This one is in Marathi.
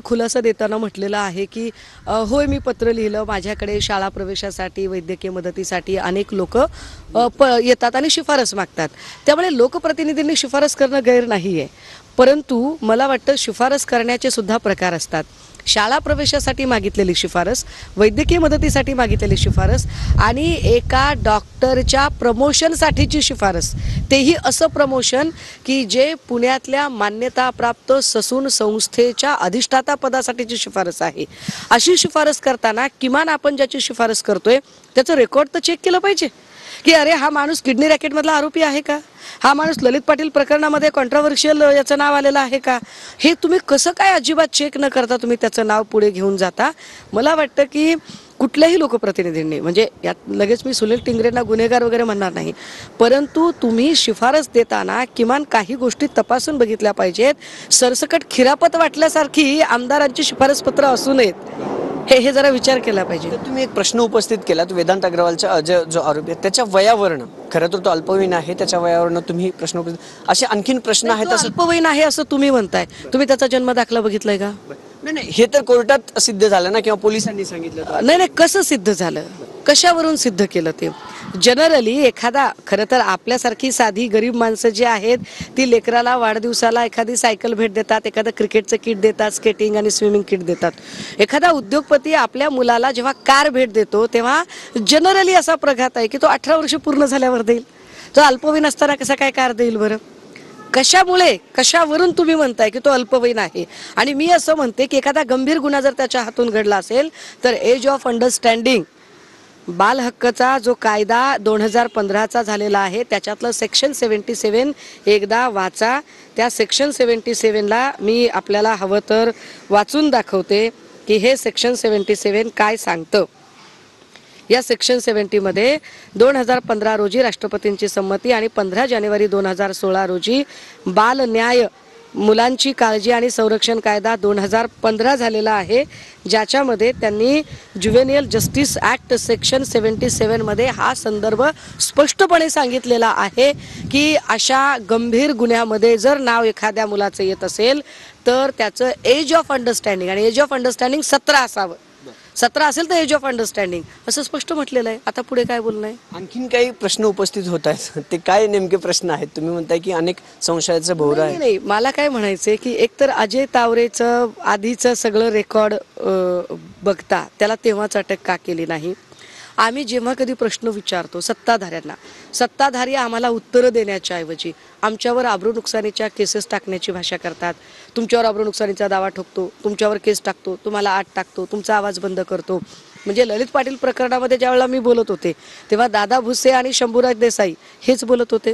खुलासा देताना म्हटलेलं आहे की होय मी पत्र लिहिलं, माझ्याकडे शाळा प्रवेशासाठी वैद्यकीय मदतीसाठी अनेक लोक येतात आणि शिफारस मागतात, त्यामुळे लोकप्रतिनिधींनी शिफारस करणं गैर नाही आहे. परंतु मला वाटतं शिफारस करण्याचे सुद्धा प्रकार असतात. शाळा प्रवेशासाठी मागितलेली शिफारस, वैद्यकीय मदतीसाठी मागितलेली शिफारस आणि एका डॉक्टरच्या प्रमोशनसाठीची शिफारस, तेही असं प्रमोशन की जे पुण्यातल्या मान्यताप्राप्त ससून संस्थेच्या अधिष्ठाता पदासाठीची शिफारस आहे. अशी शिफारस करताना किमान आपण ज्याची शिफारस करतोय त्याचं रेकॉर्ड तर चेक केलं पाहिजे की अरे हा माणूस किडनी रॅकेटमधला आरोपी आहे का, हा माणूस ललित पाटील प्रकरणामध्ये कॉन्ट्रोव्हर्शियल याचं नाव आलेलं आहे का, हे तुम्ही कसं काय अजिबात चेक न करता तुम्ही त्याचं नाव पुढे घेऊन जाता. मला वाटतं की कुठल्याही लोकप्रतिनिधींनी, म्हणजे यात लगेच मी सुनील टिंगरेंना गुन्हेगार वगैरे म्हणणार नाही, परंतु तुम्ही शिफारस देताना किमान काही गोष्टी तपासून बघितल्या पाहिजेत. सरसकट खिरापत वाटल्यासारखी आमदारांची शिफारस पत्र असू नयेत, हे जरा विचार केला पाहिजे. तुम्ही एक प्रश्न उपस्थित केलात वेदांत अग्रवालचा जो आरोपी आहे त्याच्या वयावरनं, खरं तर तो अल्पवयीन आहे, त्याच्या वयावरनं तुम्ही प्रश्न उपस्थित, असे आणखीन प्रश्न आहेत. अल्पवयीन आहे असं तुम्ही म्हणताय, तुम्ही त्याचा जन्म दाखला बघितलाय का? नाही, हे तर कोर्टात सिद्ध झालं ना किंवा पोलिसांनी सांगितलं. नाही, कसं सिद्ध झालं, कशावरून सिद्ध केलं ते? जनरली एखादा, खरं तर आपल्यासारखी साधी गरीब माणसं जी आहेत ती लेकराला वाढदिवसाला एखादी सायकल भेट देतात, एखादं क्रिकेटचं किट देतात, स्केटिंग आणि स्विमिंग किट देतात. एखादा उद्योगपती आपल्या मुलाला जेव्हा कार भेट देतो तेव्हा जनरली असा प्रघात आहे की तो 18 वर्ष पूर्ण झाल्यावर देईल. तो अल्पवयीन असताना कसा काय कार देईल बरं? कशामुळे, कशावरून तुम्ही म्हणताय की तो अल्पवयीन आहे? आणि मी असं म्हणते की एखादा गंभीर गुन्हा जर त्याच्या हातून घडला असेल तर एज ऑफ अंडरस्टँडिंग, बाल हक्काचा जो कायदा 2015चा झालेला आहे त्याच्यातलं सेक्शन 77 एकदा वाचा. त्या सेक्शन 77ला मी आपल्याला हवं तर वाचून दाखवते की हे सेक्शन 77 काय सांगतं. या सेक्शन 70 मध्ये 2015 रोजी राष्ट्रपतींची संमती आणि 15 जानेवारी 2016 रोजी बाल न्याय, मुलांची काळजी आणि संरक्षण कायदा 2015 झालेला आहे, ज्याच्यामध्ये त्यांनी ज्युव्हेनियल जस्टिस ॲक्ट सेक्शन 77 मध्ये हा संदर्भ स्पष्टपणे सांगितलेला आहे की अशा गंभीर गुन्ह्यामध्ये जर नाव एखाद्या मुलाचं येत असेल तर त्याचं एज ऑफ अंडरस्टँडिंग, आणि एज ऑफ अंडरस्टँडिंग 17 असावं. 17 असेल तर एज ऑफ अंडरस्टँडिंग असं स्पष्ट म्हटलेलं आहे. आता पुढे काय बोलणं आहे? आणखीन काही प्रश्न उपस्थित होत आहेत, ते काय नेमके प्रश्न आहेत? तुम्ही म्हणताय की अनेक संशयाचं भोवरा आहे. नाही, मला काय म्हणायचंय की एकतर अजय तावरेचं आधीचं सगळं रेकॉर्ड बघता त्याला तेव्हाच अटक का केली नाही? आम्ही जेव्हा कधी प्रश्न विचारतो सत्ताधाऱ्यांना, सत्ताधारी आम्हाला उत्तरं देण्याच्या ऐवजी आमच्यावर आबरू नुकसानीच्या केसेस टाकण्याची भाषा करतात. तुमच्यावर आबरू नुकसानीचा दावा ठोकतो, तुमच्यावर केस टाकतो, तुम्हाला आत टाकतो, तुमचा आवाज बंद करतो. म्हणजे ललित पाटील प्रकरणामध्ये ज्यावेळेला मी बोलत होते तेव्हा दादा भुसे आणि शंभूराज देसाई हेच बोलत होते